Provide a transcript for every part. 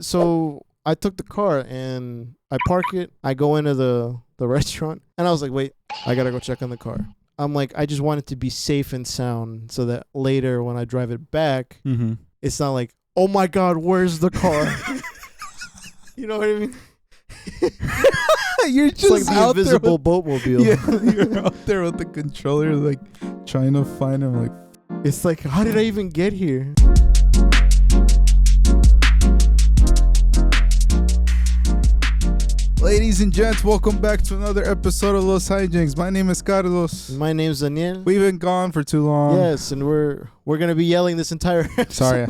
So I took the car and I park it. I go into the restaurant and I was like, wait, I gotta go check on the car. I'm like, I just want it to be safe and sound so that later when I drive it back, it's not like, oh my God, where's the car? You know what I mean? You're just it's like the invisible boatmobile. Yeah, you're out there with the controller, like trying to find him. Like, it's like, how did I even get here? ladies and gents, welcome back to another episode of Los Hijinks. My name is Carlos. My name's Daniel. We've been gone for too long. Yes, and we're gonna be yelling this entire episode. Sorry,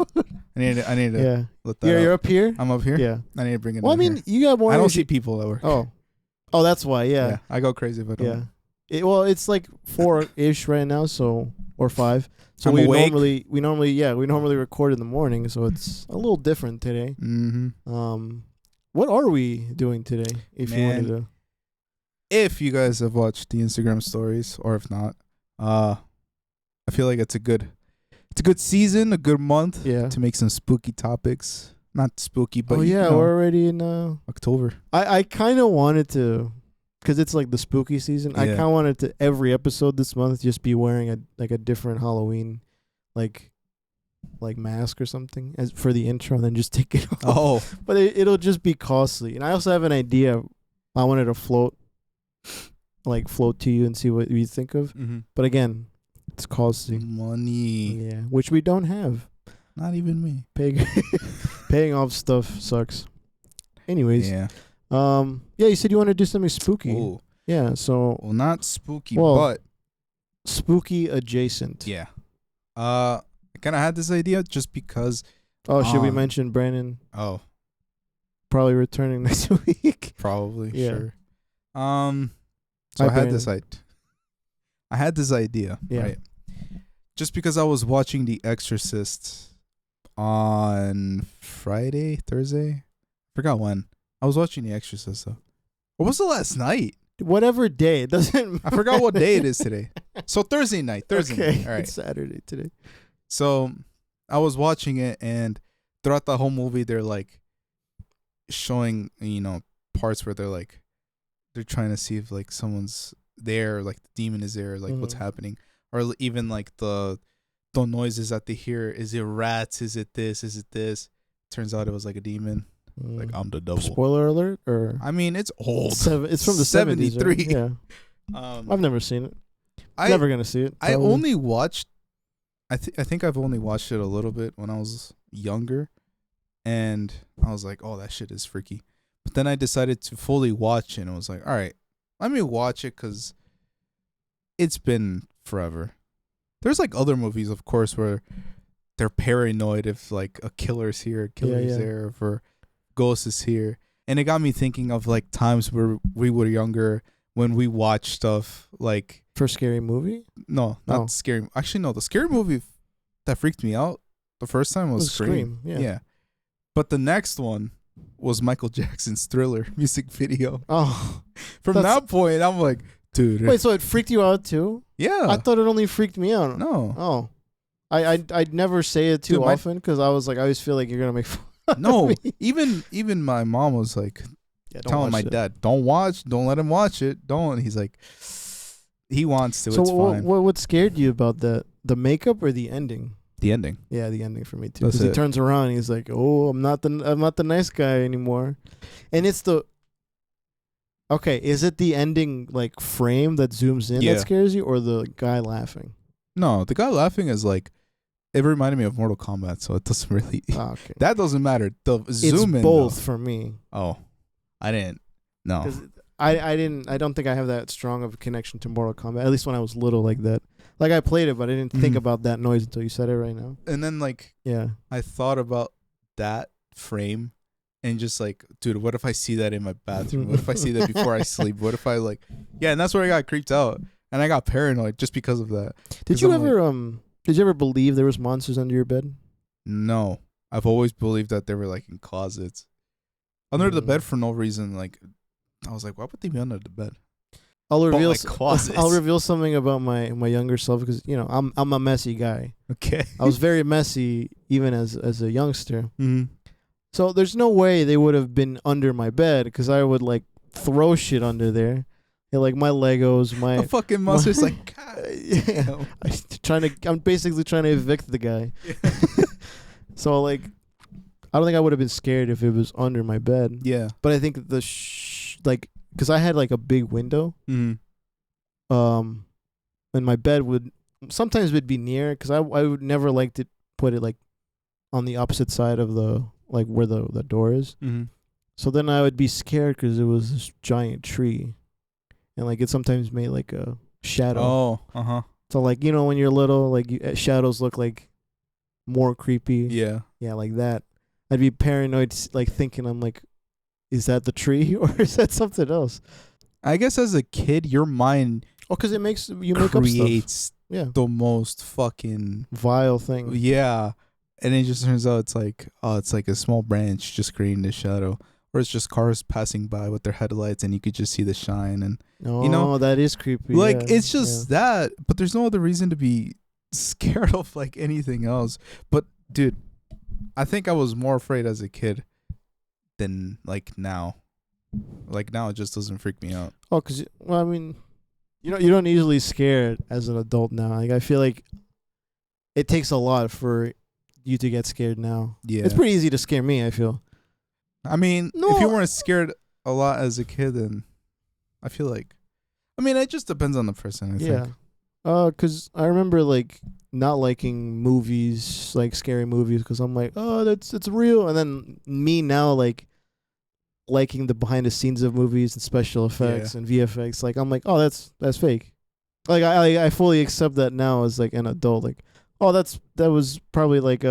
I need to let that You're up here? I'm up here? Yeah. I need to bring it Well, I mean, here. you got more I don't energy. see people that work. Oh, that's why, yeah. I go crazy if I don't. Yeah. It's like 4-ish right now, so or 5. So I'm we awake. normally record in the morning, so it's a little different today. Mm-hmm. What are we doing today? If you wanted to, if you guys have watched the Instagram stories, or if not, I feel like it's a good season, a good month to make some spooky topics. Not spooky, but we're already in October. I kind of wanted to, because it's like the spooky season. I kind of wanted to every episode this month just be wearing a different Halloween, like mask or something as for the intro, and then just take it off. Oh, but it'll just be costly. And I also have an idea. I wanted to float to you and see what you think of. mm-hmm. But again, it's costly. Money. Yeah, which we don't have. Not even me. Paying off stuff sucks. Anyways. Yeah. You said you want to do something spooky. Ooh. Yeah, so. Well, not spooky, but spooky adjacent. Yeah. I kind of had this idea just because. Oh, should we mention Brandon? Oh. Probably returning next week. Probably. Yeah. Sure. So I had this idea. Yeah. Right? Just because I was watching The Exorcist on Thursday. Forgot when. I was watching The Exorcist though. What was the last night? Whatever day. It doesn't matter. I forgot what day it is today. So Thursday night. Night. All right. It's Saturday today. So I was watching it, and throughout the whole movie, they're like showing, parts where they're trying to see if like someone's there, like the demon is there, like what's happening, or even like the noises that they hear. Is it rats? Is it this? Is it this? Turns out it was like a demon. Like, I'm the devil. Spoiler alert? Or I mean, it's old. It's from the 73. 70s, right? Yeah. I've never seen it. Never gonna see it. Probably. I only watched. I think I've only watched it a little bit when I was younger, and I was like, "Oh, that shit is freaky." But then I decided to fully watch it, and I was like, "All right, let me watch it," because it's been forever. There's like other movies, of course, where they're paranoid if like a killer's here, a killer's there, if a ghost is here, and it got me thinking of like times where we were younger when we watched stuff like. For scary movie? No, not scary. Actually, no. The scary movie that freaked me out the first time was Scream. Yeah. But the next one was Michael Jackson's Thriller music video. Oh. From that point, I'm like, dude. Wait, so it freaked you out too? Yeah. I thought it only freaked me out. No. Oh. I'd never say it too often because I was like, I always feel like you're going to make fun No. of me. Even my mom was like, telling my dad, don't let him watch it. Don't. He's like, he wants to. So it's fine. What scared you about that? The makeup or the ending? The ending. Yeah, the ending for me too. Because he turns around and he's like, "Oh, I'm not the nice guy anymore," and it's the. Okay, is it the ending like frame that zooms in that scares you, or the guy laughing? No, the guy laughing is like, it reminded me of Mortal Kombat, so it doesn't really. Okay. That doesn't matter. The zoom in. It's both for me. Oh, I didn't. No. I don't think I have that strong of a connection to Mortal Kombat, at least when I was little like that. Like, I played it, but I didn't think about that noise until you said it right now. And then, I thought about that frame and just like, dude, what if I see that in my bathroom? What if I see that before I sleep? What if I and that's where I got creeped out. And I got paranoid just because of that. Did you ever believe there was monsters under your bed? No. I've always believed that they were in closets. Under the bed for no reason, I was like, why would they be under the bed? I'll reveal something about my younger self because I'm a messy guy. Okay. I was very messy even as a youngster. Mm-hmm. So there's no way they would have been under my bed because I would like throw shit under there. Yeah, like my Legos, my A fucking monster's like, God yeah. damn. I'm basically trying to evict the guy. Yeah. So like, I don't think I would have been scared if it was under my bed. Yeah. But I think like, because I had like a big window, and my bed would be near because I would never like to put it like on the opposite side of the like where the door is. So then I would be scared because it was this giant tree, and like it sometimes made like a shadow. Oh, So like when you're little, like shadows look like more creepy. yeah. Yeah, like that. I'd be paranoid, like thinking I'm like, is that the tree or is that something else? I guess as a kid, your mind Oh, because it makes you make up stuff. creates Yeah, the most fucking vile thing. yeah, and it just turns out it's like a small branch just creating the shadow, or it's just cars passing by with their headlights, and you could just see the shine, and Oh, that is creepy. like yeah, it's just that. But there's no other reason to be scared of like anything else. But dude, I think I was more afraid as a kid than like now. Like now, it just doesn't freak me out. Oh, because I mean, you don't easily scare as an adult now. Like I feel like it takes a lot for you to get scared now. Yeah, It's pretty easy to scare me, I feel. I mean, No. if you weren't scared a lot as a kid, then I feel like, I mean, it just depends on the person. I Yeah. think. Because I remember like not liking movies, like scary movies, because I'm like, oh, it's real. And then me now like liking the behind the scenes of movies and special effects and VFX. Like I'm like, oh, that's fake. Like I fully accept that now as like an adult. Like, oh, that was probably like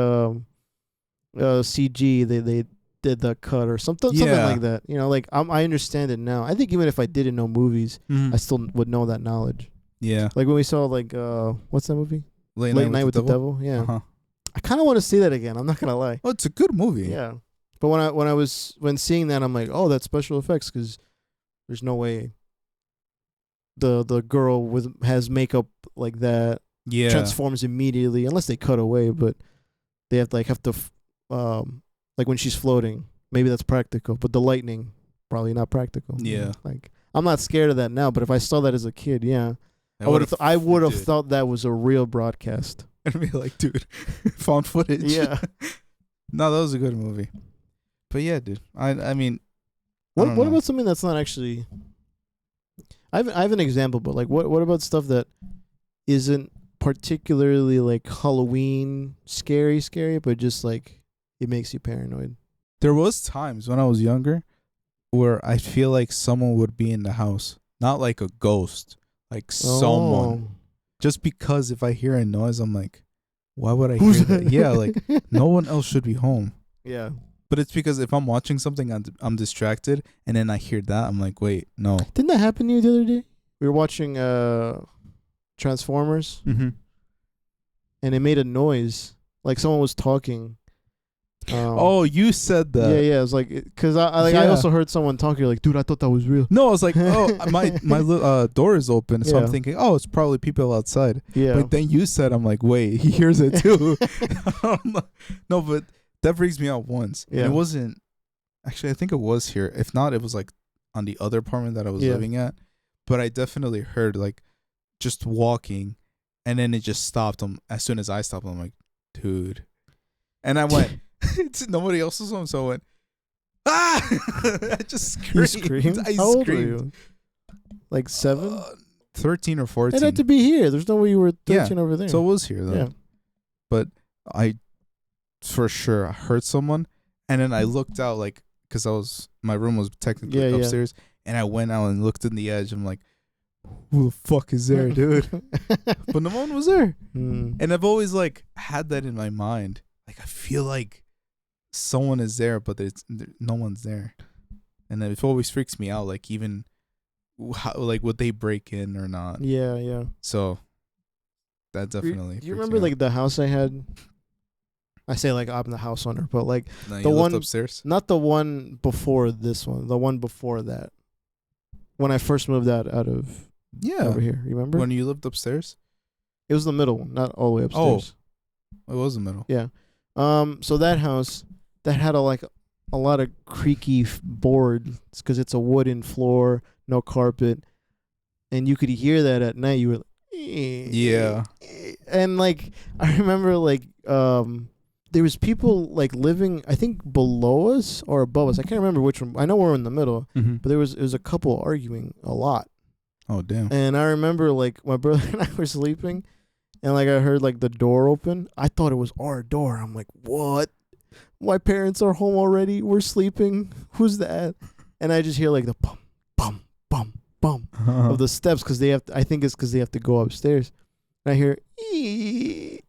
CG. They did the cut or something like that. Like I understand it now. I think even if I didn't know movies, I still would know that knowledge. Yeah. Like when we saw like what's that movie? Late Night with the Devil. Yeah. Uh-huh. I kind of want to see that again. I'm not gonna lie. Oh, it's a good movie. Yeah. But when seeing that, I'm like, oh, that's special effects because there's no way the girl has makeup like that Yeah. transforms immediately unless they cut away. But they have to like when she's floating, maybe that's practical. But the lightning probably not practical. Yeah. Like I'm not scared of that now. But if I saw that as a kid, yeah. I would have thought that was a real broadcast. And be like, dude, found footage. Yeah. No, that was a good movie. But yeah, dude. I mean, What I don't know. about something that's not actually? I have an example, but like what about stuff that isn't particularly like Halloween scary, but just like it makes you paranoid. There was times when I was younger where I feel like someone would be in the house, not like a ghost, like someone. Just because if I hear a noise, I'm like, why would I hear that? Yeah, like no one else should be home. Yeah. But it's because if I'm watching something, I'm distracted, and then I hear that, I'm like, wait, no. Didn't that happen to you the other day? We were watching Transformers, Mm-hmm. and it made a noise like someone was talking. Oh, you said that. Yeah. It was like because I Yeah. also heard someone talking. Like, dude, I thought that was real. No, I was like, oh, my door is open, so Yeah. I'm thinking, oh, it's probably people outside. Yeah. But then you said, I'm like, wait, he hears it too. No, but that freaks me out once. Yeah. And it wasn't. Actually, I think it was here. If not, it was like on the other apartment that I was living at. But I definitely heard like just walking, and then it just stopped. As soon as I stopped, I'm like, dude. And I went, it's nobody else's home, so I went, ah! I just screamed. You screamed? I How old were screamed. you? Like 7? 13 or 14. It had to be here. There's no way you were 13 Yeah. over there. So it was here though. yeah. But I, for sure, heard someone, and then I looked out like because my room was technically Yeah. upstairs, and I went out and looked in the edge. I'm like, who the fuck is there, dude? But no one was there. And I've always like had that in my mind. Like I feel like someone is there, but no one's there, and it always freaks me out. Like even how, like would they break in or not? Yeah. So that definitely. Do you remember like the house I had? I say like I'm the house owner, but like the the one upstairs? not the one before this one, the one before that. When I first moved out of over here, you remember? When you lived upstairs? It was the middle one, not all the way upstairs. It was the middle. Yeah. So that house that had a lot of creaky boards because it's a wooden floor, no carpet, and you could hear that at night. You were like, Yeah. and like I remember like there was people like living I think below us or above us. I can't remember which one. I know we're in the middle, Mm-hmm. but it was a couple arguing a lot. Oh damn. And I remember like my brother and I were sleeping, and like I heard like the door open. I thought it was our door. I'm like, what? My parents are home already. We're sleeping. Who's that? And I just hear like the bum, bum, bum, bum of the steps because they have. I think it's because they have to go upstairs. And I hear, ee.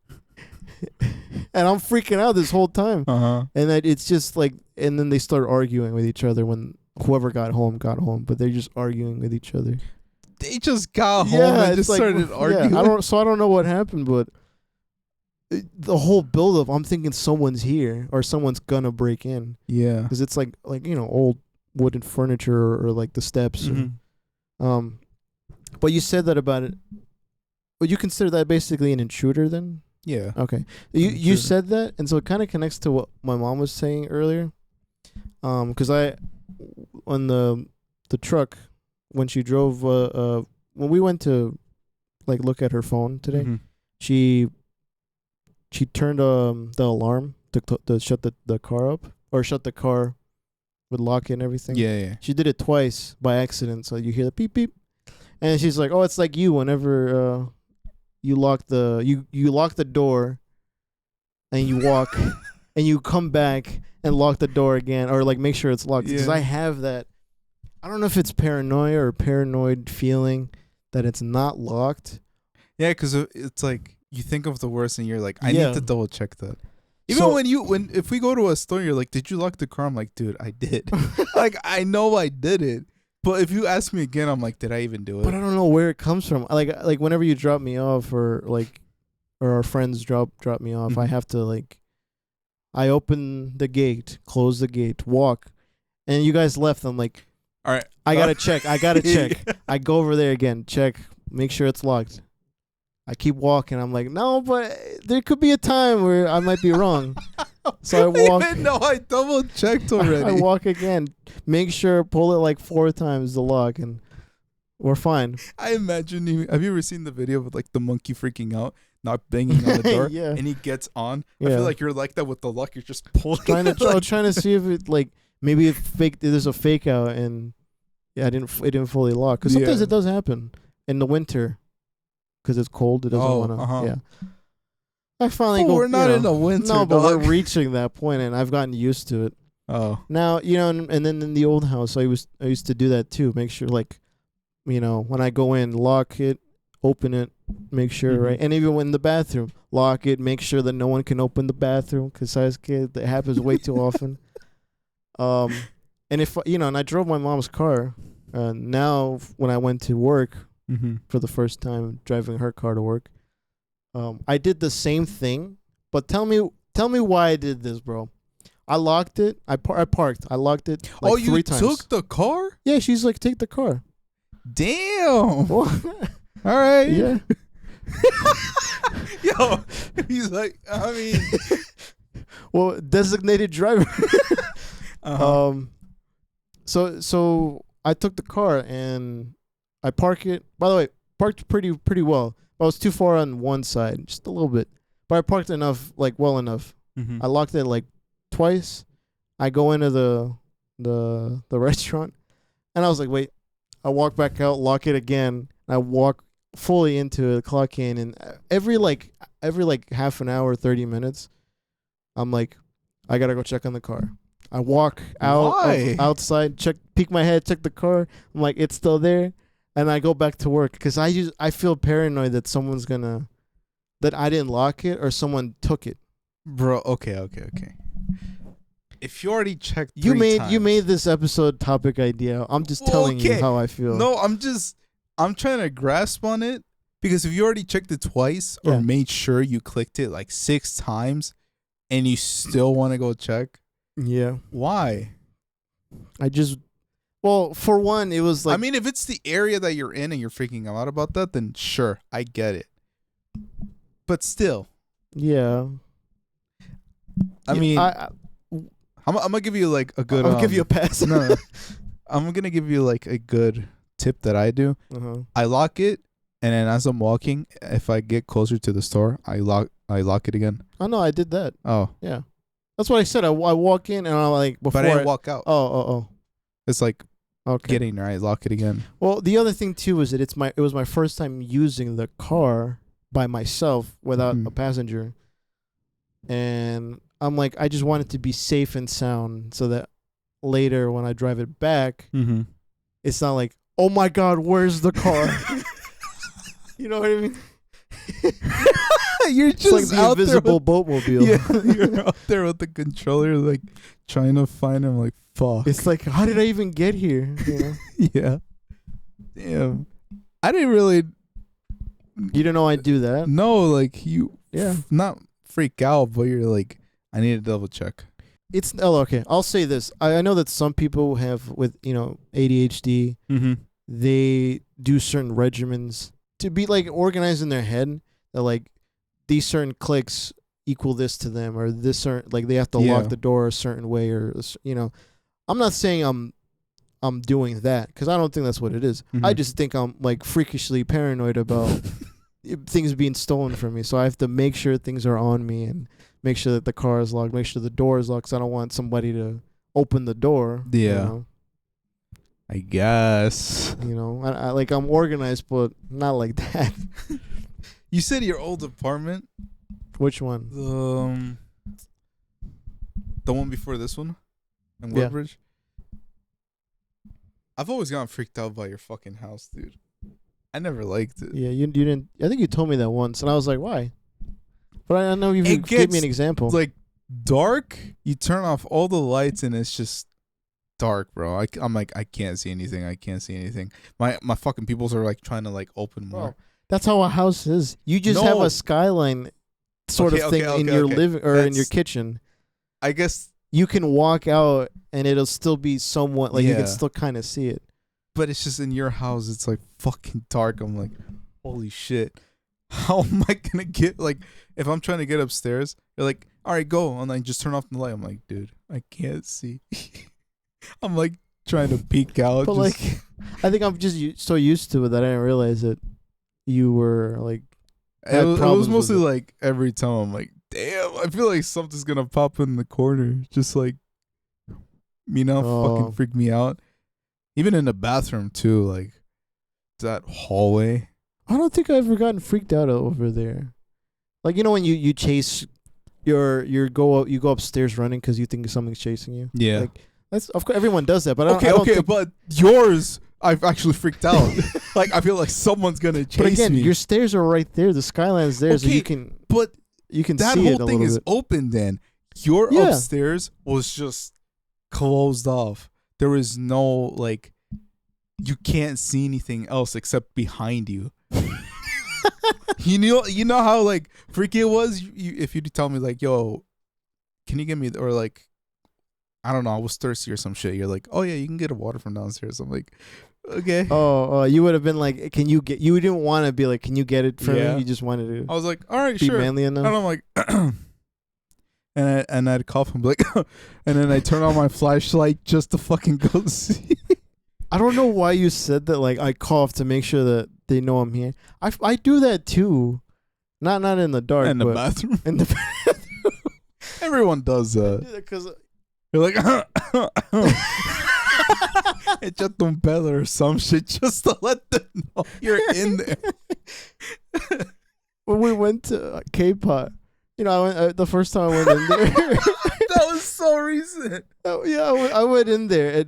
And I'm freaking out this whole time. And it's just like, and then they start arguing with each other when whoever got home. But they're just arguing with each other. They just got home and just started arguing. I don't know what happened, but the whole buildup, I'm thinking someone's here or someone's gonna break in. Yeah, because it's like old wooden furniture or like the steps. Mm-hmm. But you said that about it. Would you consider that basically an intruder then? Yeah. Okay. You said that, and so it kind of connects to what my mom was saying earlier. Because I on the truck when she drove when we went to like look at her phone today, Mm-hmm. she turned the alarm to shut the car up or shut the car with lock it and everything. Yeah. She did it twice by accident, so you hear the beep beep, and she's like, "Oh, it's like you whenever you lock the door, and you walk, and you come back and lock the door again, or like make sure it's locked." Because I have that. I don't know if it's paranoia or paranoid feeling that it's not locked. Yeah, because it's like you think of the worst and you're like, I need to double check that. Even if we go to a store, you're like, did you lock the car? I'm like, dude, I did. Like, I know I did it. But if you ask me again, I'm like, did I even do it? But I don't know where it comes from. Like whenever you drop me off or our friends drop me off, I have to I open the gate, close the gate, walk, and you guys left. I'm like, all right, I gotta check. I go over there again, check, make sure it's locked. I keep walking. I'm like, no, but there could be a time where I might be wrong. So I walk. No, I double checked already. I walk again, make sure, pull it like 4 times the lock, and we're fine. I imagine you. Have you ever seen the video with like the monkey freaking out, not banging on the door, yeah. and he gets on? Yeah. I feel like you're like that with the lock. You're just pulling. trying to see if it like maybe there's a fake out and it didn't fully lock because sometimes it does happen in the winter because it's cold. It doesn't want to. Yeah. I finally go. We're not in the winter. No, but we're reaching that point, and I've gotten used to it. Oh. Now and then in the old house, I used to do that too. Make sure when I go in, lock it, open it, make sure right, and even when in the bathroom, lock it, make sure that no one can open the bathroom because as a kid that happens way too often. And if and I drove my mom's car. Now when I went to work for the first time, driving her car to work. I did the same thing, but tell me why I did this, bro. I locked it. I parked. I locked it like 3 times. You took the car? Yeah, she's like, take the car. Damn. All right. Yeah. Yo, he's like, I mean. Well, designated driver. So I took the car and I park it. By the way, parked pretty well. I was too far on one side, just a little bit, but I parked enough, like well enough. I locked it like twice. I go into the restaurant, and I was like, wait. I walk back out, lock it again. I walk fully into it, clock in, and every half an hour, 30 minutes, I'm like, I gotta go check on the car. I walk outside, peek my head, check the car. I'm like, it's still there. And I go back to work because I feel paranoid that that I didn't lock it or someone took it. Bro, okay. If you already checked, you made this episode topic idea. I'm just telling you how I feel. No, I'm trying to grasp on it because if you already checked it twice or made sure you clicked it like 6 times, and you still want to go check, why? Well, for one, it was like... I mean, if it's the area that you're in and you're freaking out about that, then sure, I get it. But still. Yeah. I mean... I'm gonna give you like a good. I'll give you a pass. No, I'm gonna give you like a good tip that I do. I lock it, and then as I'm walking, if I get closer to the store, I lock it again. Oh no, I did that. Oh yeah, that's what I said. I walk in and I'm like before. But I didn't walk out. Oh. It's like okay. getting there. I lock it again. Well, the other thing too is that it was my first time using the car by myself without a passenger, and I'm like, I just want it to be safe and sound so that later when I drive it back, it's not like, oh my God, where's the car? You know what I mean? You're just it's like the out invisible boatmobile. Yeah, you're out there with the controller, like trying to find him. Like, fuck. It's like, how did I even get here? You know? Yeah. Damn. I didn't really. You didn't know I'd do that? No, like you. Yeah. Not freak out, but you're like, I need to double check. It's okay. I'll say this. I know that some people have with ADHD. They do certain regimens to be like organized in their head. That like these certain clicks equal this to them, or this certain like they have to lock the door a certain way, or I'm not saying I'm doing that because I don't think that's what it is. I just think I'm like freakishly paranoid about things being stolen from me, so I have to make sure things are on me and make sure that the car is locked, make sure the door is locked. 'Cause I don't want somebody to open the door. Yeah. I guess. I like I'm organized, but not like that. You said your old apartment. Which one? The one before this one, in Woodbridge. I've always gotten freaked out by your fucking house, dude. I never liked it. Yeah, you didn't. I think you told me that once, and I was like, why? But I know you gave me an example. Like dark. You turn off all the lights, and it's just dark, bro. I'm like, I can't see anything. I can't see anything. My fucking peoples are like trying to like open more. Bro, that's how a house is. You just have a skyline sort of thing in your living or in your kitchen. I guess you can walk out and it'll still be somewhat like you can still kind of see it. But it's just in your house, it's like fucking dark. I'm like, holy shit. How am I gonna get like if I'm trying to get upstairs, you're like, all right, go, and then just turn off the light. I'm like, dude, I can't see. I'm like trying to peek out. But like, I think I'm just so used to it that I didn't realize that you were like. It was mostly like every time I'm like, damn, I feel like something's gonna pop in the corner, just like, fucking freak me out. Even in the bathroom too, like that hallway. I don't think I've ever gotten freaked out over there. Like when you chase, you go upstairs running because you think something's chasing you. Yeah, like that's of course everyone does that. But I don't think but yours, I've actually freaked out. Like I feel like someone's gonna chase me. But again, your stairs are right there. The skyline's there, so you can. But you can that see whole it a thing is bit. open. Then your upstairs was just closed off. There was no like, you can't see anything else except behind you. You know how like freaky it was. If you tell me like, yo, can you get me, or like, I don't know, I was thirsty or some shit. You're like, oh yeah, you can get a water from downstairs. I'm like, okay. Oh, you would have been like, can you get? You didn't want to be like, can you get it for me? You just wanted to. I was like, all right, be sure. manly enough. And I'm like, and I'd cough and be like, and then I turn on my flashlight just to fucking go see. I don't know why you said that. Like I cough to make sure that they know I'm here. I do that too, not in the dark. In the bathroom. In the bathroom. Everyone does that. Because you're like, echate un pedo or some shit just to let them know you're in there. When we went to K-Pot, I went the first time I went in there. That was so recent. Oh, yeah, I went in there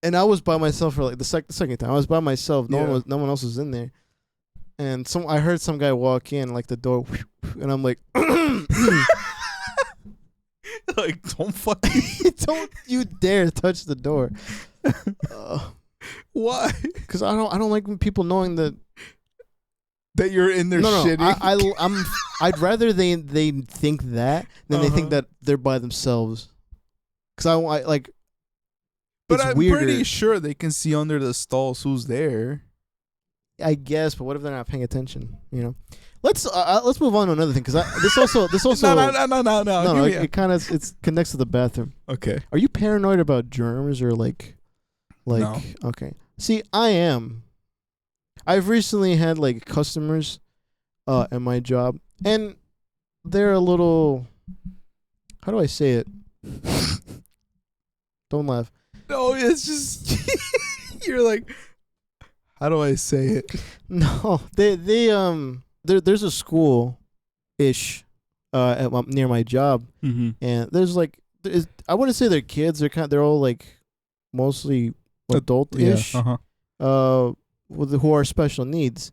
and I was by myself for like the second time. I was by myself. No one else was in there. And I heard some guy walk in like the door, and I'm like, like don't you dare touch the door. Why? Because I don't like when people knowing that you're in there shitting. I'd rather they think that than they think that they're by themselves. Because I like. But I'm pretty sure they can see under the stalls who's there. I guess, but what if they're not paying attention? Let's move on to another thing, because this also no, Give me it kind of it connects to the bathroom. okay. Are you paranoid about germs or like No. okay? See, I am. I've recently had like customers at my job, and they're a little, how do I say it? Don't laugh. No, it's just you're like, how do I say it? No, there's a school ish near my job, Mm-hmm. and I wouldn't say they're kids. They're all like mostly adult ish. Yeah. Uh-huh. Who are special needs,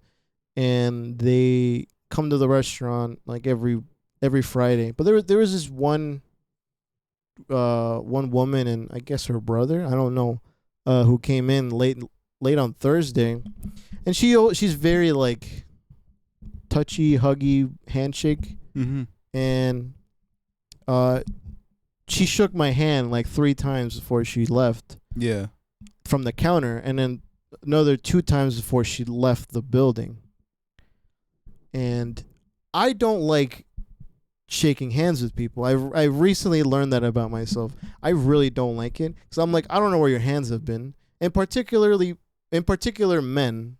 and they come to the restaurant like every Friday. But there was this one woman and I guess her brother, I don't know, who came in late on Thursday, and she's very like touchy, huggy, handshake, Mm-hmm. and she shook my hand like 3 times before she left Yeah. from the counter, and then another 2 times before she left the building. And I don't like shaking hands with people. I recently learned that about myself. I really don't like it, because I'm like, I don't know where your hands have been, and in particular men.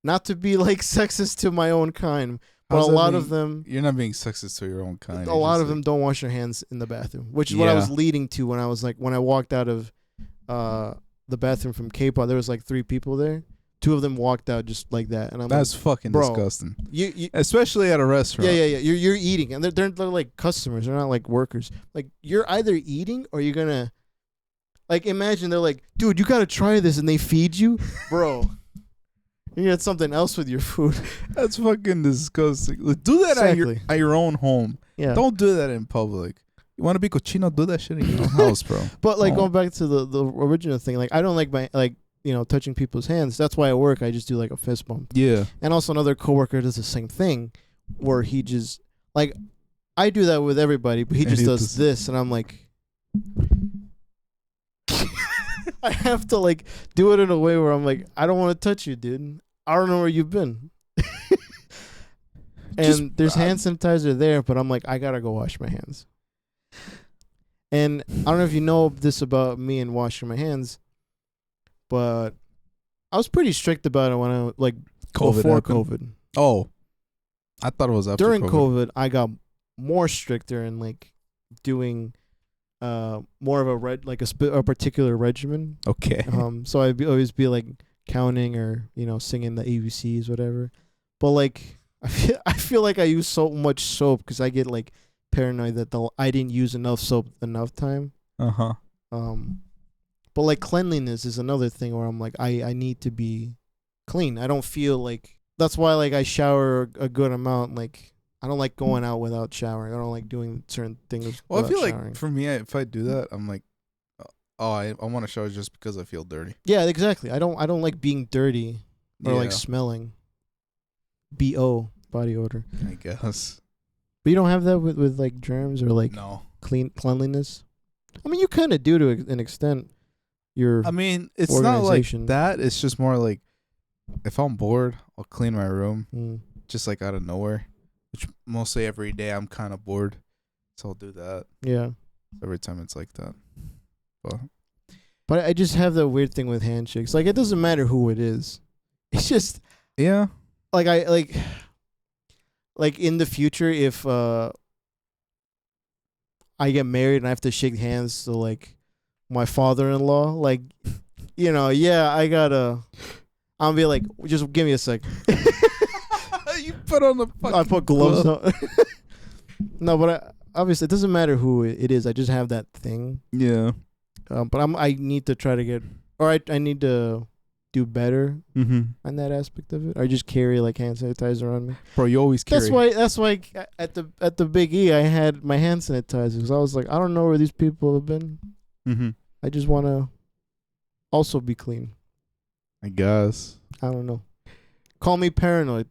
Not to be like sexist to my own kind, but How's a that lot being- of them, You're not being sexist to your own kind. a lot of them don't wash their hands in the bathroom, which is what I was leading to when I walked out of the bathroom from K-pop. There was like 3 people there. 2 of them walked out just like that, and I'm That's like, fucking bro, disgusting. you Especially at a restaurant. yeah. You're eating, and they're like customers. They're not like workers. Like, you're either eating or you're gonna, like, imagine they're like, dude, you gotta try this, and they feed you, bro. You get something else with your food. That's fucking disgusting. Do that Exactly. at your own home. Yeah. Don't do that in public. You want to be cochino? Do that shit in your own house, bro. But like, Oh. going back to the original thing, like, I don't like touching people's hands. That's why at work I just do like a fist bump. Yeah. And also another coworker does the same thing, where he just, like, I do that with everybody, but he And just he does does- this, and I'm like, I have to like do it in a way where I'm like, I don't want to touch you, dude. I don't know where you've been. And Just- there's hand sanitizer there, but I'm like, I gotta go wash my hands. And I don't know if you know this about me and washing my hands, but I was pretty strict about it when I before happened? COVID. Oh, I thought it was after During COVID. COVID, I got more stricter and like doing more of a particular regimen. Okay. So I'd always be like counting or singing the ABCs, whatever. But like I feel like I use so much soap because I get like paranoid that I didn't use enough soap enough time. Uh-huh. But like cleanliness is another thing where I'm like, I need to be clean. I don't feel like, that's why like I shower a good amount. Like, I don't like going out without showering. I don't like doing certain things. Well, I feel showering. like for me, if I do that, I'm like, oh, I want to shower just because I feel dirty. Yeah, exactly. I don't like being dirty or like Yeah, smelling. BO, body odor. I guess. But you don't have that with like germs or like No. cleanliness. I mean, you kind of do to an extent. I mean, it's not like Organization. that. It's just more like if I'm bored, I'll clean my room Mm. just like out of nowhere. Which mostly every day I'm kind of bored, so I'll do that Yeah. every time it's like that. But But I just have that weird thing with handshakes. Like, it doesn't matter who it is. It's just yeah, like like in the future, if I get married and I have to shake hands to like my father-in-law, like, I gotta. I'll be like, just give me a sec. you put on the fucking I put gloves on. No, but obviously it doesn't matter who it is. I just have that thing. Yeah. But I need to try to get, or I need to do better Mm-hmm. on that aspect of it. I just carry like hand sanitizer on me. Bro, you always carry. That's why at the Big E I had my hand sanitizer, because I was like, I don't know where these people have been. Mm-hmm. I just want to also be clean. I guess. I don't know. Call me paranoid.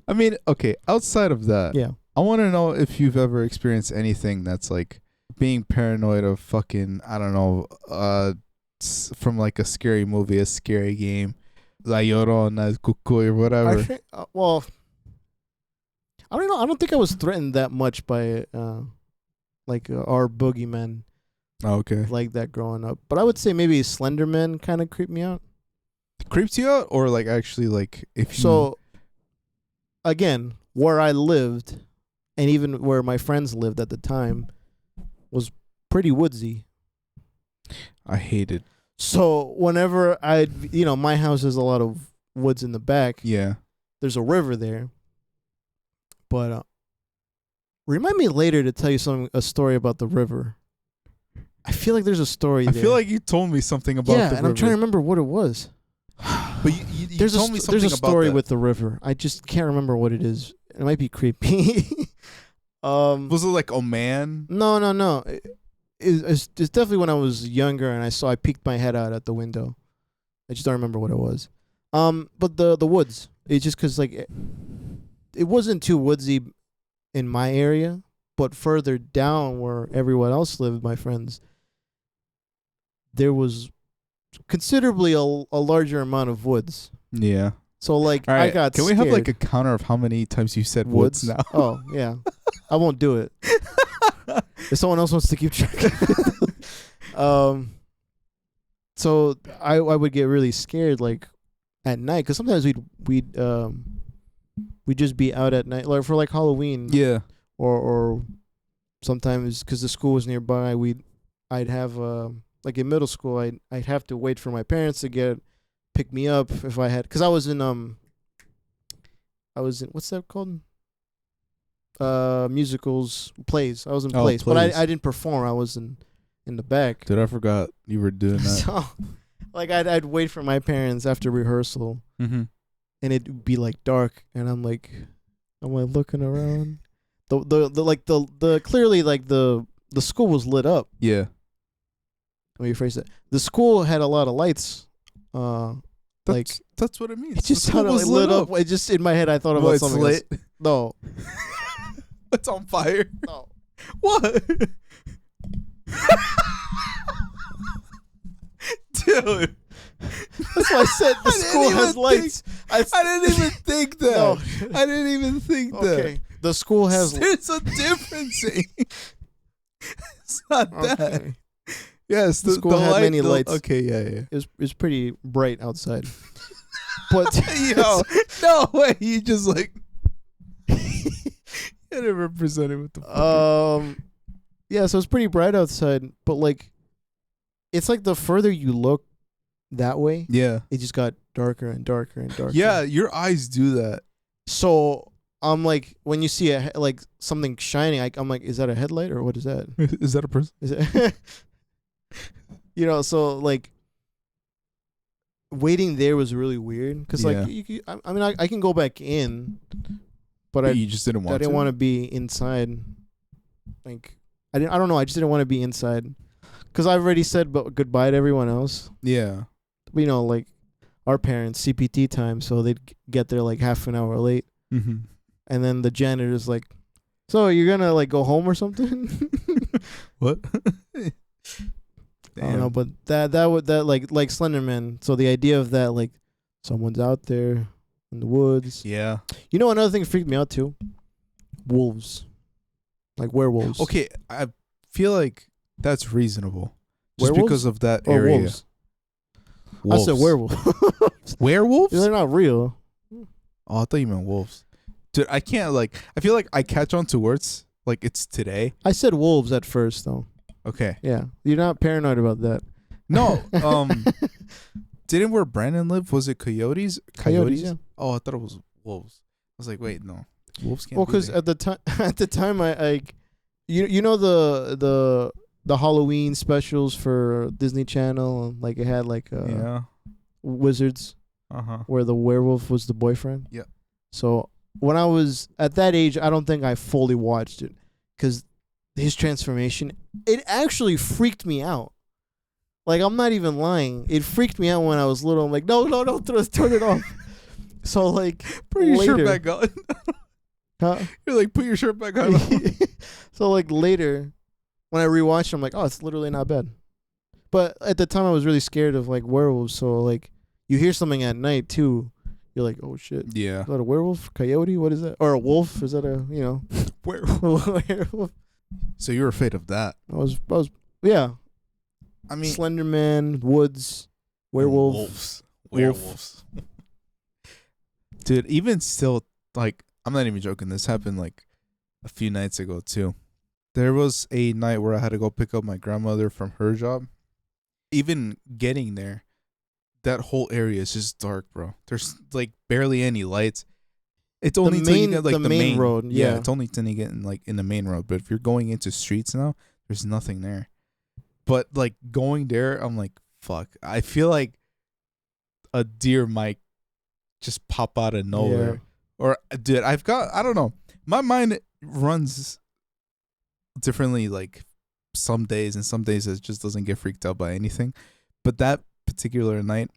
I mean, okay. Outside of that, Yeah. I want to know if you've ever experienced anything that's like being paranoid of fucking, I don't know, from like a scary movie, a scary game, La Llorona, Cucuy, or whatever. I think, well, I don't know. I don't think I was threatened that much by our boogeyman Oh, okay. like that growing up. But I would say maybe Slenderman kind of creeped me out. Creeps you out, or like actually like if you. So again, where I lived, and even where my friends lived at the time, was pretty woodsy. I hated. So whenever my house has a lot of woods in the back. Yeah. There's a river there. But remind me later to tell you a story about the river. I feel like there's a story there. I feel like you told me something about the river. Yeah, and I'm trying to remember what it was. But you told me something there's a about story that. with the river. I just can't remember what it is. It might be creepy. Was it like a man? No. It's definitely when I was younger and I peeked my head out at the window. I just don't remember what it was. But the woods. It's just because like it wasn't too woodsy in my area, but further down where everyone else lived, my friends, there was considerably a larger amount of woods. Yeah. So like All right, I got Can scared. we have like a counter of how many times you said woods now? Oh yeah, I won't do it. If someone else wants to keep track. So I would get really scared like at night because sometimes we'd just be out at night like for like Halloween. Yeah. Or sometimes because the school was nearby, I'd have like in middle school I'd have to wait for my parents to pick me up if I had because I was in what's that called? Musicals, plays. I was in plays, but I didn't perform. I was in the back. Dude, I forgot you were doing that. So, like I'd wait for my parents after rehearsal, and it'd be like dark, and I'm like looking around. The clearly like the school was lit up. Yeah. Let me rephrase that. The school had a lot of lights. That's what it means. It just sounded like lit up. It just in my head I thought about something else. No. It's on fire. No. What? Dude. That's why I said the school has lights. I didn't even think that. No. I didn't even think that. Okay. The school has. There's a difference. It's not that. Okay. Yes, the school had many lights. Okay, yeah. It was pretty bright outside. But yo, no way. You just like. I didn't represent it with the. Yeah, so it's pretty bright outside, but like, it's like the further you look that way, yeah, it just got darker and darker and darker. Yeah, your eyes do that. So I'm like, when you see like something shining, I'm like, is that a headlight or what is that? Is that a person? Is it? So like, waiting there was really weird because like, I can go back in, but you just didn't want. I didn't want to be inside. Like, I don't know. I just didn't want to be inside because I've already said goodbye to everyone else. Yeah. Like our parents CPT time, so they'd get there like half an hour late, and then the janitor's like, "So you're gonna like go home or something?" What? I don't know, but that like Slenderman. So the idea of that, like, someone's out there in the woods. Yeah. You know, another thing that freaked me out too. Wolves, like werewolves. Okay, I feel like that's reasonable, just werewolves? because of that Or area. wolves? I said werewolves. Werewolves? They're not real. Oh, I thought you meant wolves. Dude, I can't like. I feel like I catch on to words like it's today. I said wolves at first though. Okay. Yeah, you're not paranoid about that. No. Didn't where Brandon lived? Was it coyotes? Coyotes. Yeah. Oh, I thought it was wolves. I was like, wait, no, wolves can't. Well, because at the time, I you know the Halloween specials for Disney Channel, like it had like wizards, where the werewolf was the boyfriend. Yeah. So when I was at that age, I don't think I fully watched it because his transformation, it actually freaked me out. Like, I'm not even lying. It freaked me out when I was little. I'm like, no, turn it off. So, like, put your shirt back on. Huh? You're like, put your shirt back on. So, like, later, when I rewatched it, I'm like, oh, it's literally not bad. But at the time, I was really scared of, like, werewolves. So, like, you hear something at night too. You're like, oh shit. Yeah. Is that a werewolf? Coyote? What is that? Or a wolf? Is that a Werewolf. werewolf? So you're afraid of that? Yeah. I mean, Slender Man, woods, werewolf. Werewolves. Dude, even still, like, I'm not even joking. This happened like a few nights ago too. There was a night where I had to go pick up my grandmother from her job. Even getting there, that whole area is just dark, bro. There's like barely any lights. It's only till you get like the main road. Yeah. It's only till you get in the main road. But if you're going into streets now, there's nothing there. But like going there, I'm like, fuck. I feel like a deer might just pop out of nowhere. Yeah. Or dude, I don't know. My mind runs differently like some days, and some days it just doesn't get freaked out by anything. But that particular night,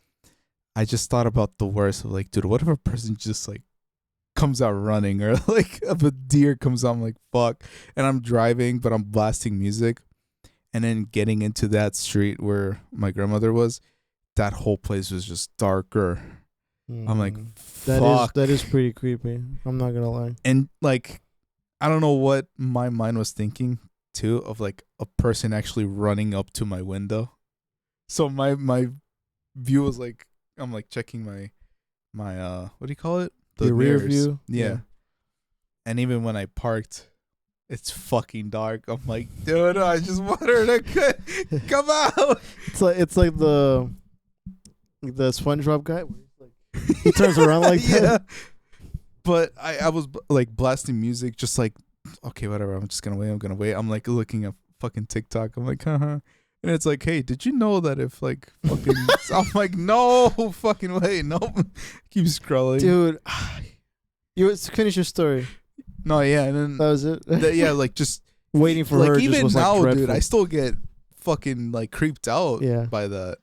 I just thought about the worst of like, dude, what if a person just like comes out running, or like if a deer comes out, I'm like, fuck. And I'm driving, but I'm blasting music. And then getting into that street where my grandmother was, that whole place was just darker. I'm like, fuck. That is pretty creepy. I'm not gonna lie. And like, I don't know what my mind was thinking too, of like a person actually running up to my window. So my view was like, I'm like checking my what do you call it? The rear mirrors. view. Yeah. And even when I parked, it's fucking dark. I'm like, dude, I just want her to come out. It's like the SpongeBob guy. He turns around like that. But I was like blasting music, just like, okay, whatever. I'm just gonna wait. I'm like looking at fucking TikTok. I'm like, and it's like, hey, did you know that if like fucking, I'm like, no fucking way, nope. Keep scrolling, dude. You finish your story. No, yeah, and then that was it. Yeah, like just waiting for like her. Even just was now, like dude, I still get fucking like creeped out by that.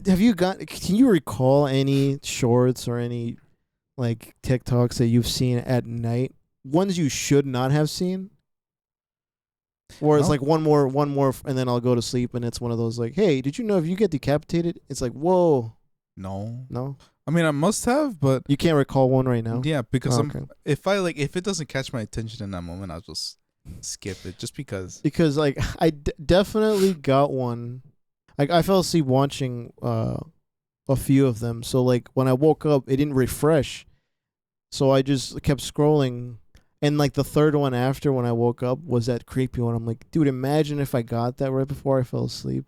Have you got? Can you recall any shorts or any like TikToks that you've seen at night? Ones you should not have seen, or it's like one more, and then I'll go to sleep, and it's one of those like, hey, did you know if you get decapitated, it's like, whoa. No. I mean, I must have, but you can't recall one right now. Yeah, because if it doesn't catch my attention in that moment, I'll just skip it, just because. Because like I definitely got one. Like I fell asleep watching a few of them. So like when I woke up, it didn't refresh. So I just kept scrolling, and like the third one after when I woke up was that creepy one. I'm like, dude, imagine if I got that right before I fell asleep.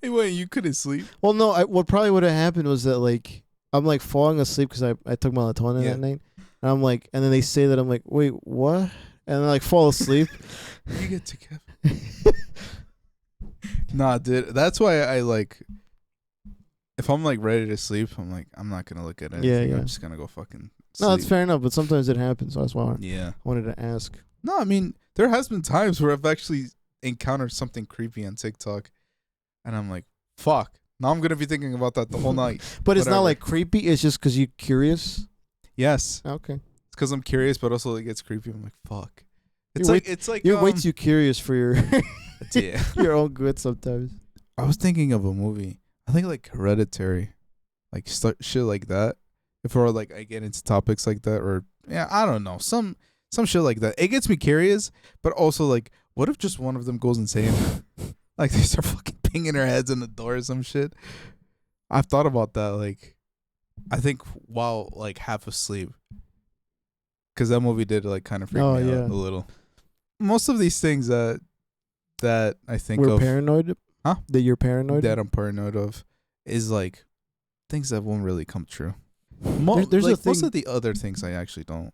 Hey, wait, you couldn't sleep? Well, no. What probably would have happened was that like I'm like falling asleep because I took melatonin that night, and I'm like, and then they say that I'm like, wait, what? And then I like fall asleep. You get together. Nah, dude. That's why I like. If I'm like ready to sleep, I'm like, I'm not gonna look at anything. Yeah. I'm just gonna go fucking sleep. No, that's fair enough. But sometimes it happens. So that's why I wanted to ask. No, I mean there has been times where I've actually encountered something creepy on TikTok, and I'm like, fuck. Now I'm gonna be thinking about that the whole night. But it's not like creepy. It's just because you're curious. Yes. Okay. It's because I'm curious, but also it gets creepy. I'm like, fuck. It's like you're way too curious for your yeah. Your own good sometimes. I was thinking of a movie. I think like Hereditary, like shit like that. If or like I get into topics like that, or I don't know, some shit like that. It gets me curious, but also like, what if just one of them goes insane? Like they start fucking banging their heads in the door or some shit. I've thought about that. Like, I think while like half asleep, because that movie did like kind of freak me out a little. Most of these things that I think We're paranoid. Huh? That you're paranoid? That I'm paranoid of is like things that won't really come true. There's like, a thing, most of the other things I actually don't,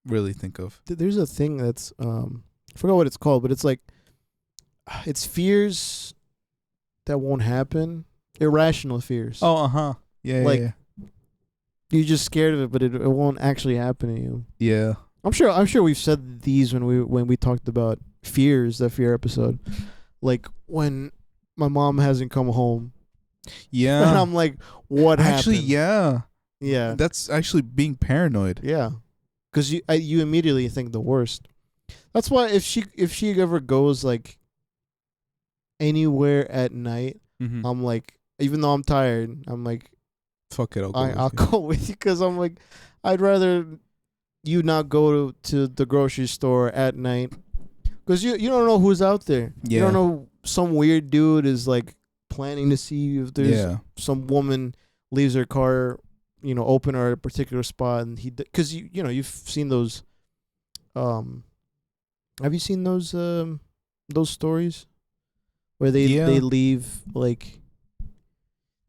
really think of. There's a thing that's I forgot what it's called, but it's like it's fears that won't happen. Irrational fears. Oh, yeah, like, yeah. You're just scared of it, but it won't actually happen to you. Yeah. I'm sure we've said these when we talked about fears, that fear episode. Like when my mom hasn't come home. Yeah. And I'm like, what happened? Actually, yeah. Yeah. That's actually being paranoid. Yeah. Because you immediately think the worst. That's why if she ever goes like anywhere at night, Mm-hmm. I'm like, even though I'm tired, I'm like, Fuck it, I'll go. I'll go with you because I'm like, I'd rather you not go to the grocery store at night because you don't know who's out there. Yeah. You don't know, some weird dude is like planning to see if there's some woman leaves her car, open or at a particular spot, and because you've seen those. Have you seen those stories where they leave like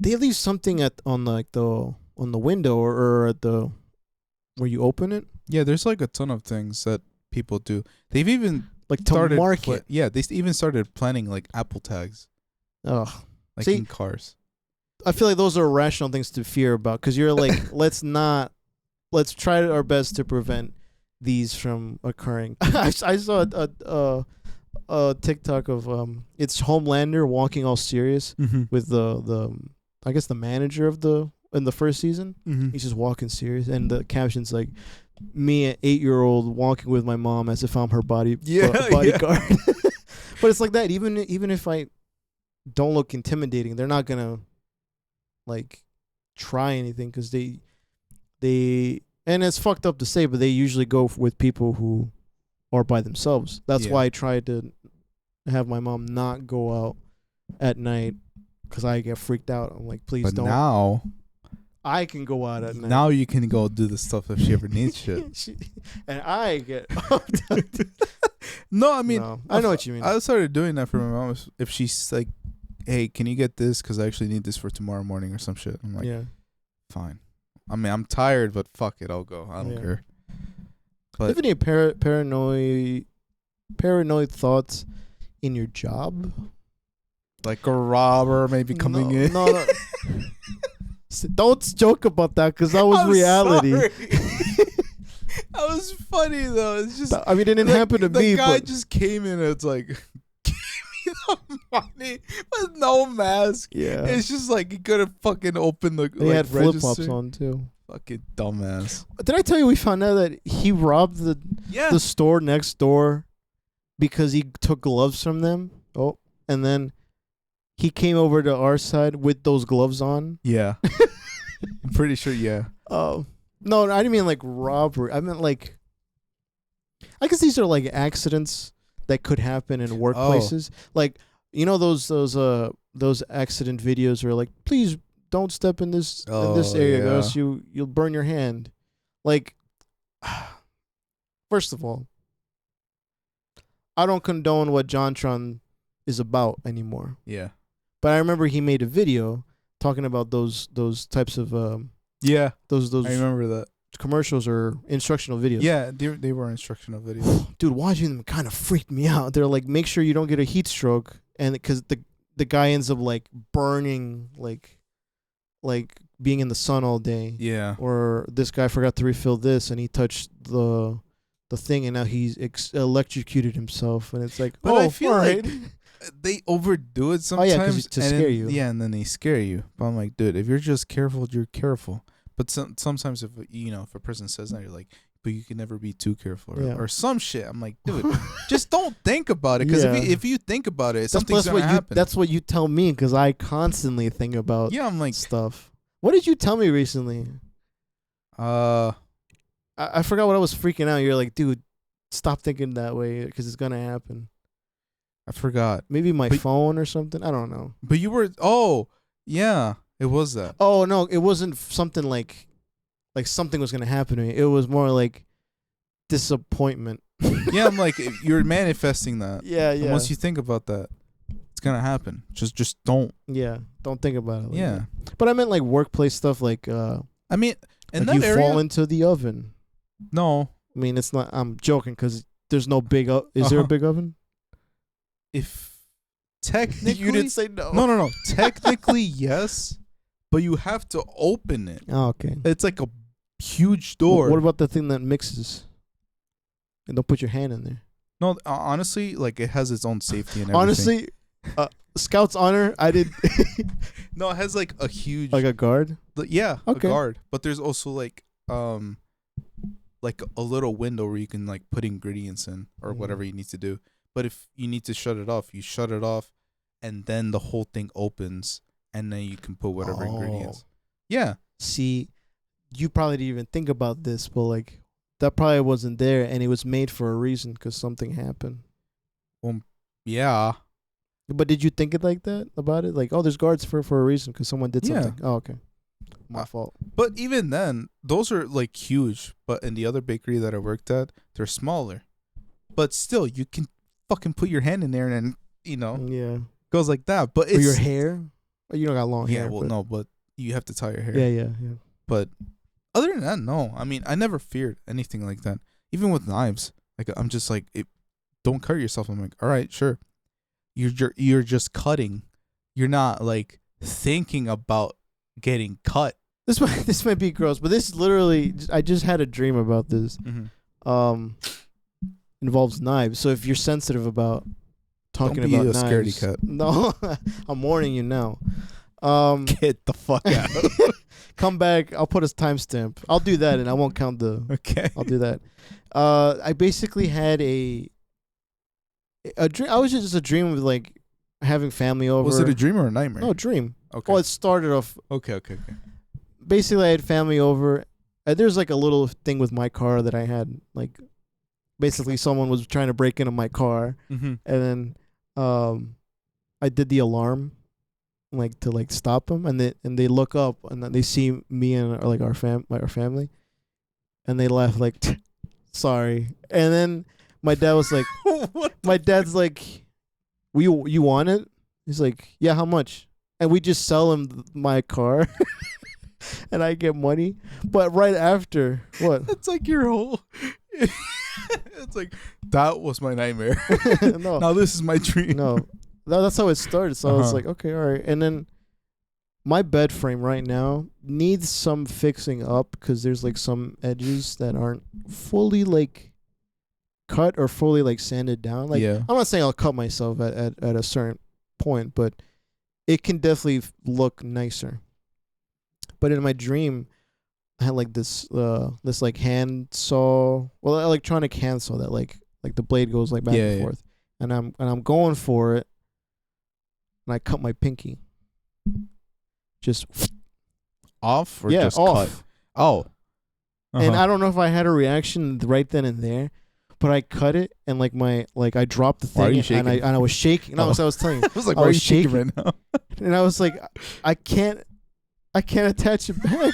they leave something on the window or at the where you open it? Yeah, there's like a ton of things that people do. They've even Like to market. they even started planning like Apple tags, Ugh. like See, in cars. I feel like those are rational things to fear about because you're like, let's try our best to prevent these from occurring. I saw a TikTok of it's Homelander walking all serious with the I guess the manager in the first season. He's just walking serious, and the caption's like, "Me, an 8-year-old, walking with my mom as if I'm her bodyguard." But it's like that. Even if I don't look intimidating, they're not gonna like try anything because they and it's fucked up to say, but they usually go with people who are by themselves. That's why I tried to have my mom not go out at night because I get freaked out. I'm like, please don't. Now I can go out at night. Now you can go do the stuff if she ever needs shit. And I get. No, I mean, no, I know what you mean. I started doing that for my mom. If she's like, "Hey, can you get this? Because I actually need this for tomorrow morning or some shit." I'm like, yeah, fine. I mean, I'm tired, but fuck it, I'll go. I don't care. But do you have any paranoid thoughts in your job? Like a robber maybe coming in. No. Don't joke about that because that was I'm reality. That was funny though. It's just. I mean, it didn't happen to me. The guy but just came in and it's like, give me the money with no mask. Yeah, it's just like he could have fucking opened the. He had flip flops on too. Fucking dumbass. Did I tell you we found out that he robbed the store next door because he took gloves from them? Oh, and then he came over to our side with those gloves on. Yeah, I'm pretty sure. Yeah. Oh no, I didn't mean like robbery. I meant like. I guess these are like accidents that could happen in workplaces. Like those accident videos where like, please don't step in this area, or else you'll burn your hand. Like, first of all, I don't condone what JonTron is about anymore. Yeah. But I remember he made a video talking about those types of those I remember that. Commercials or instructional videos. Yeah, they were instructional videos. Dude, watching them kind of freaked me out. They're like, make sure you don't get a heat stroke, and because the guy ends up like burning, like being in the sun all day. Yeah. Or this guy forgot to refill this, and he touched the thing, and now he's electrocuted himself, and it's like, but I feel like they overdo it sometimes. Oh yeah, because to scare you. Yeah, and then they scare you. But I'm like, dude, if you're just careful, you're careful. But sometimes if a person says that, you're like, but you can never be too careful or some shit. I'm like, dude, just don't think about it. Because if you think about it, something's going to happen. That's what you tell me because I constantly think about I'm like, stuff. What did you tell me recently? I forgot what I was freaking out. You're like, dude, stop thinking that way because it's going to happen. I forgot. Maybe my phone or something. I don't know. But you were, yeah. It was that. Oh no, it wasn't something like something was gonna happen to me. It was more like disappointment. Yeah, I'm like, you're manifesting that. Yeah. And once you think about that, it's gonna happen. Just don't. Yeah, don't think about it. Like that. But I meant like workplace stuff. Like I mean, in like that you area, fall into the oven. No, I mean it's not. I'm joking because there's no big. Is there a big oven? If technically, you didn't say no. No. Technically, yes. But you have to open it. Oh, okay. It's like a huge door. What about the thing that mixes? And don't put your hand in there. No, honestly, like it has its own safety and everything. Honestly, Scout's honor, I did. No, it has like a huge, like a guard. Yeah, okay. A guard. But there's also like a little window where you can like put ingredients in or whatever you need to do. But if you need to shut it off, you shut it off, and then the whole thing opens, and then you can put whatever Oh. ingredients. Yeah. See, you probably didn't even think about this, but like that probably wasn't there, and it was made for a reason because something happened. Yeah. But did you think it like that about it? Like, oh, there's guards for a reason because someone did Yeah. something. Oh, okay. My fault. But even then, those are like huge. But in the other bakery that I worked at, they're smaller. But still, you can fucking put your hand in there and Yeah. goes like that. But Or it's your hair? Well, you don't got long hair. Yeah, well, but no, but you have to tie your hair. Yeah. But other than that, no. I mean, I never feared anything like that. Even with knives, like I'm just like, don't cut yourself. I'm like, all right, sure. You're just cutting. You're not like thinking about getting cut. This might be gross, but this literally, I just had a dream about this. Mm-hmm. Involves knives. So if you're sensitive about talking Don't be about a knives, scaredy cat. No, I'm warning you now. Get the fuck out. Come back. I'll put a timestamp. I'll do that, and I won't count the. Okay. I'll do that. I basically had a dream. I was just a dream of like having family over. Was it a dream or a nightmare? No, dream. Okay. Well, it started off. Okay. Basically, I had family over. There's like a little thing with my car that I had. Like, basically, someone was trying to break into my car, Mm-hmm. and then I did the alarm, like to like stop them, and they look up and then they see me and like our family, and they laugh like, sorry. And then my dad was like, my dad's like, you want it? He's like, yeah, how much? And we just sell him my car. And I get money. But right after, what? It's like your whole. It's like, that was my nightmare. No. Now this is my dream. No. That's how it started. So I was Uh-huh. like, okay, all right. And then my bed frame right now needs some fixing up because there's like some edges that aren't fully like cut or fully like sanded down. Like, Yeah. I'm not saying I'll cut myself at a certain point, but it can definitely look nicer. But in my dream, I had like this like hand saw, well, electronic hand saw that like the blade goes like back and Yeah. forth, and I'm going for it, and I cut my pinky. Just Off or yeah, just off. cut? Oh. And Uh-huh. I don't know if I had a reaction right then and there, but I cut it and like I dropped the Why are thing you shaking? and I was shaking. No, Oh. so I was telling you, I was like, I why are was you shaking shaking. right now? and I was like, I can't attach it back.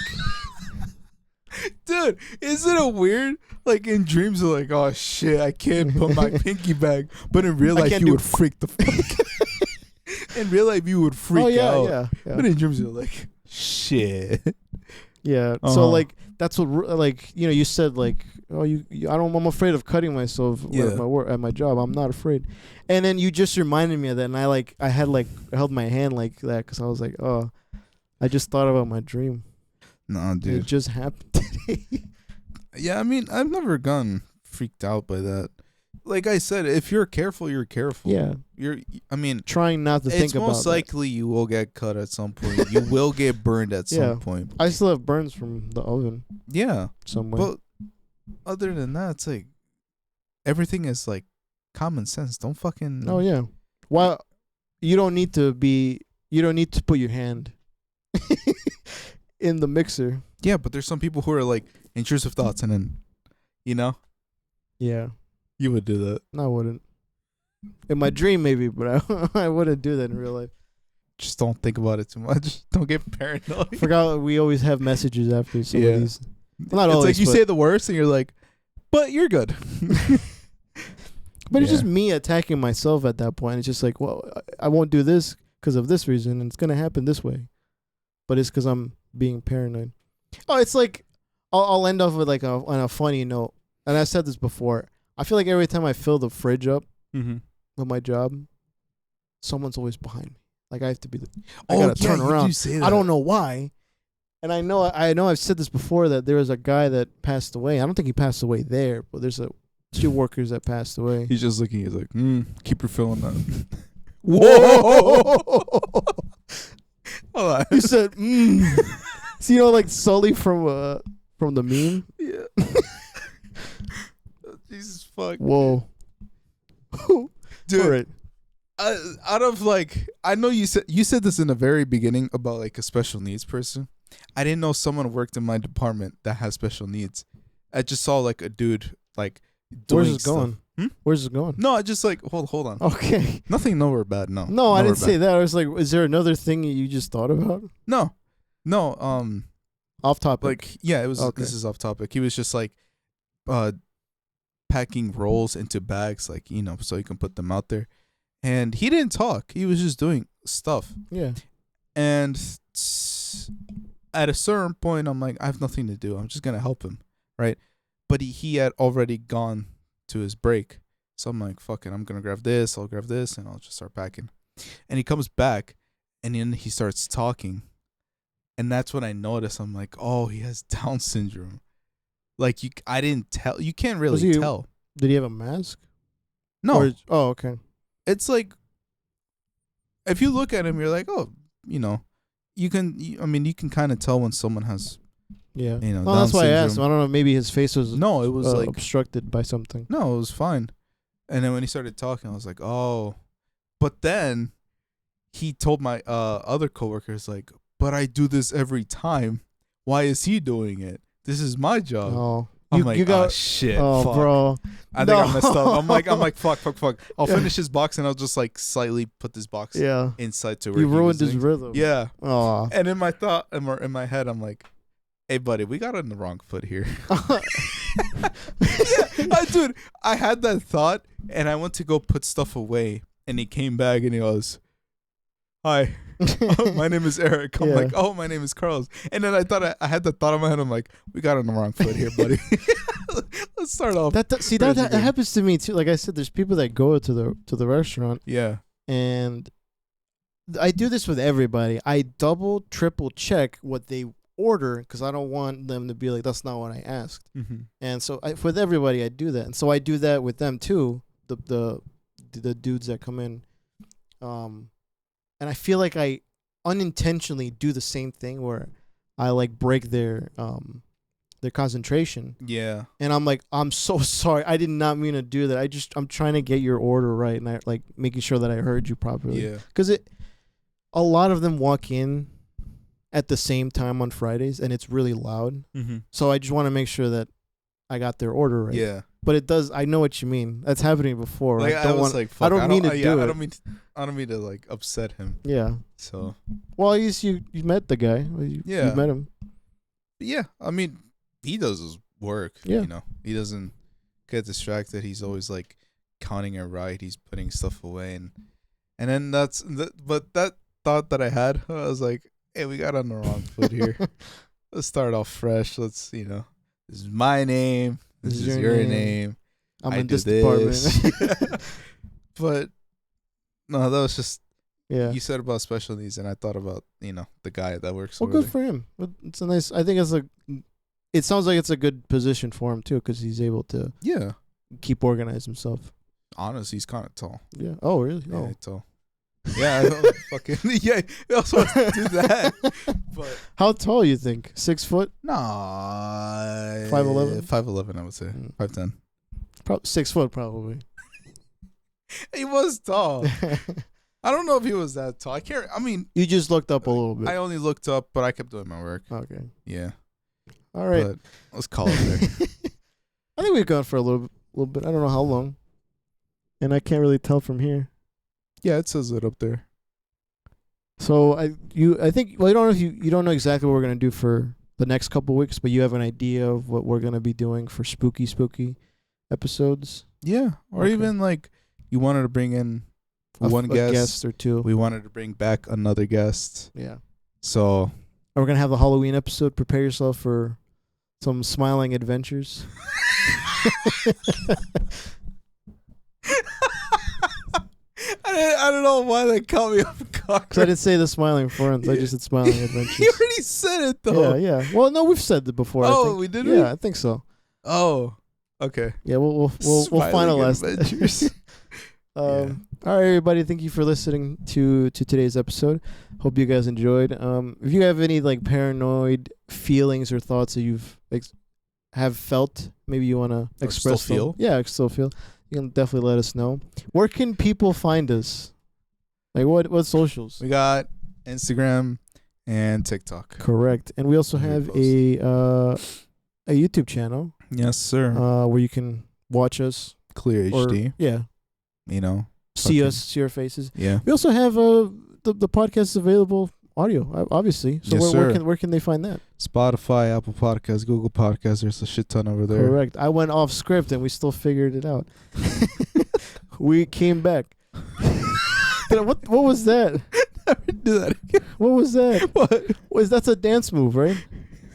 Dude, isn't it weird? Like in dreams, you're like, oh shit, I can't put my pinky back. But in real life, can't you do- would freak the fuck. In real life, you would freak Oh yeah, out. yeah. But in dreams, you're like, shit. Yeah. Uh-huh. So like that's what like you said like I'm afraid of cutting myself Yeah. at my work at my job. I'm not afraid. And then you just reminded me of that, and I had held my hand like that because I was like, oh, I just thought about my dream. Nah, It dude. just happened today. Yeah, I mean, I've never gotten freaked out by that. Like I said, if you're careful, you're careful. Yeah. I mean, Trying not to think it's about most that. likely you will get cut at some point. You will get burned at Yeah. some point. I still have burns from the oven Yeah. somewhere. But other than that, it's like everything is like common sense. Don't fucking. Oh yeah. Well, you don't need to put your hand in the mixer. Yeah, but there's some people who are like intrusive thoughts, and then, Yeah. you would do that. No, I wouldn't. In my dream, maybe, but I wouldn't do that in real life. Just don't think about it too much. Don't get paranoid. Forgot we always have messages after some Yeah. of these. Well, not It's always, like you but- say the worst, and you're like, but you're good. But it's Yeah. just me attacking myself at that point. It's just like, well, I won't do this because of this reason, and it's gonna happen this way. But it's because I'm being paranoid. Oh, it's like I'll end off with like on a funny note, and I said this before. I feel like every time I fill the fridge up Mm-hmm. with my job, someone's always behind me. Like I have to be. I gotta turn You around. do say that. I don't know why. And I know I've said this before that there was a guy that passed away. I don't think he passed away there, but there's two workers that passed away. He's just looking. He's like, keep refilling that. Whoa! Hold on. You said, So like Sully from the meme. Yeah. Jesus fuck. Whoa. Dude. All right. out of like, I know you said this in the very beginning about like a special needs person. I didn't know someone worked in my department that has special needs. I just saw like a dude like doing Where's it stuff. going? Where's it going? No, I just like hold on. Okay. Nothing nowhere bad. No. No, I nowhere didn't say bad. that. I was like, is there another thing you just thought about? No. Off topic. Like yeah, it was. Okay. This is off topic. He was just like, packing rolls into bags, like so you can put them out there. And he didn't talk. He was just doing stuff. Yeah. And at a certain point, I'm like, I have nothing to do. I'm just gonna help him, right? But he had already gone to his break, so I'm like, fuck it. I'm gonna grab this. I'll grab this, and I'll just start packing. And he comes back, and then he starts talking, and that's when I notice. I'm like, oh, he has Down syndrome. Like I didn't tell. You can't really tell. Did he have a mask? No. Okay. It's like, if you look at him, you're like, oh, you can kind of tell when someone has, Yeah. Down that's why I asked him. syndrome. I don't know. Maybe his face was No, it was like obstructed by something. no, it was fine. And then when he started talking, I was like, oh. But then he told my other coworkers like, but I do this every time. Why is he doing it? This is my job. Oh. I'm like, oh shit, fuck. Bro. I think I messed up. I'm like, fuck. I'll finish his box and I'll just like slightly put this box inside to where you he ruined was his doing. rhythm. Yeah. Oh. And in my my head, I'm like, hey, buddy, we got on the wrong foot here. Dude, I had that thought and I went to go put stuff away and he came back and he goes, hi. My name is Eric. I'm like, oh, my name is Carlos. And then I thought I had the thought in my head. I'm like, we got on the wrong foot here, buddy. Let's start off. That happens to me too. Like I said, there's people that go to the restaurant. Yeah. And I do this with everybody. I double, triple check what they order because I don't want them to be like, that's not what I asked. Mm-hmm. And so with everybody, I do that. And so I do that with them too. The dudes that come in. And I feel like I unintentionally do the same thing where I like break their concentration. Yeah. And I'm like, I'm so sorry. I did not mean to do that. I'm trying to get your order right and I like making sure that I heard you properly. Yeah. Because a lot of them walk in at the same time on Fridays and it's really loud. Mm-hmm. So I just want to make sure that I got their order right. Yeah. But it does. I know what you mean. That's happening before. Like, I don't mean to do it. I don't mean to like upset him. Yeah. So. Well, at least you met the guy. You met him. Yeah. I mean, he does his work. Yeah. He doesn't get distracted. He's always like counting it right. He's putting stuff away, and then but that thought that I had, I was like, hey, we got on the wrong foot here. Let's start off fresh. Let's this is my name. This is your name. I'm in this department. But no, that was just you said about special needs, and I thought about the guy that works. Well, good for him. It's a nice. I think it sounds like it's a good position for him too, because he's able to keep organized himself. Honestly, he's kind of tall. Yeah. Oh, really? Yeah, oh, tall. Yeah, I don't fucking yeah. I also want to do that. But how tall you think? 6 foot? Nah. 5'11"? 5'11", I would say. 5'10". 6 foot, probably. He was tall. I don't know if he was that tall. I mean, you just looked up a little bit. I only looked up, but I kept doing my work. Okay. Yeah. All right. But let's call it there. I think we've gone for a little bit. I don't know how long, and I can't really tell from here. Yeah, it says it up there. So I think you don't know if you don't know exactly what we're gonna do for the next couple of weeks, but you have an idea of what we're gonna be doing for spooky episodes. Yeah, or even like you wanted to bring in one guest or two. We wanted to bring back another guest. Yeah. So we're gonna have the Halloween episode. Prepare yourself for some smiling adventures. I don't know why that caught me off guard. Because I didn't say the smiling friends. I just said smiling adventures. You already said it though. Yeah. Well, no, we've said it before. Oh, I think. we did. Yeah, I think so. Oh, okay. Yeah, we'll finalize adventures. All right, everybody. Thank you for listening to today's episode. Hope you guys enjoyed. If you have any like paranoid feelings or thoughts that you've have felt, maybe you want to express. Still feel. Yeah, still feel. You can definitely let us know. Where can people find us? Like what socials? We got Instagram and TikTok. Correct. And we also have a YouTube channel. Yes, sir. Where you can watch us. Clear HD. Yeah. You know. See us, see our faces. Yeah. We also have the podcast is available audio, obviously. So Yes, where can they find that? Spotify, Apple Podcasts, Google Podcasts. There's a shit ton over there. Correct. I went off script and we still figured it out. We came back. What was that? Never do that again. What was that? What? That's a dance move, right?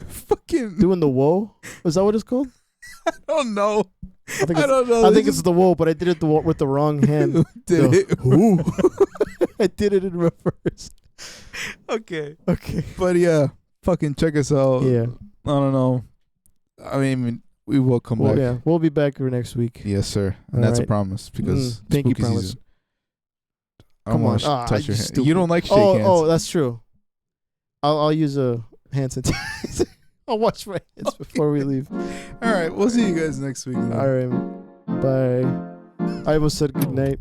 Fucking. Doing the whoa? Is that what it's called? I don't know. I don't know. I think it's the whoa, but I did it with the wrong hand. Ooh. I did it in reverse. Okay. Okay. But yeah, fucking check us out. Yeah. I don't know. I mean, we will come back. Yeah, we'll be back for next week. Yes, sir. And that's a promise because thank you, spooky promise. season. Come on. Touch your hand. stupid. You don't like shake hands. Oh, that's true. I'll use a hand sanitizer. I'll wash my hands before we leave. All right. We'll see you guys next week. All right. Bye. I almost said good night.